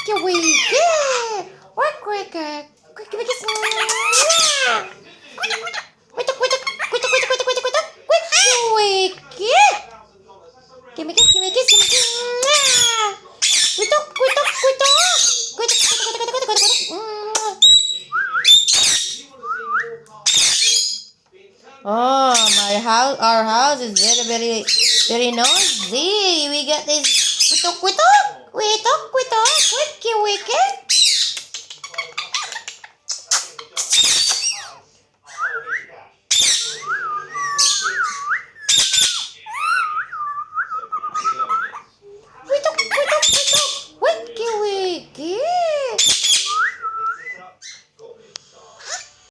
Quickie, wickie. Quack, quack, quack. Quickie, wickie. Quickie, wickie. Gimme kiss, gimme kiss, gimme kiss. Quitto, quitto, quitto. Oh, our house is very, very, very noisy. We got this quitto, quitto, quitto, quitto, quickie, wickie.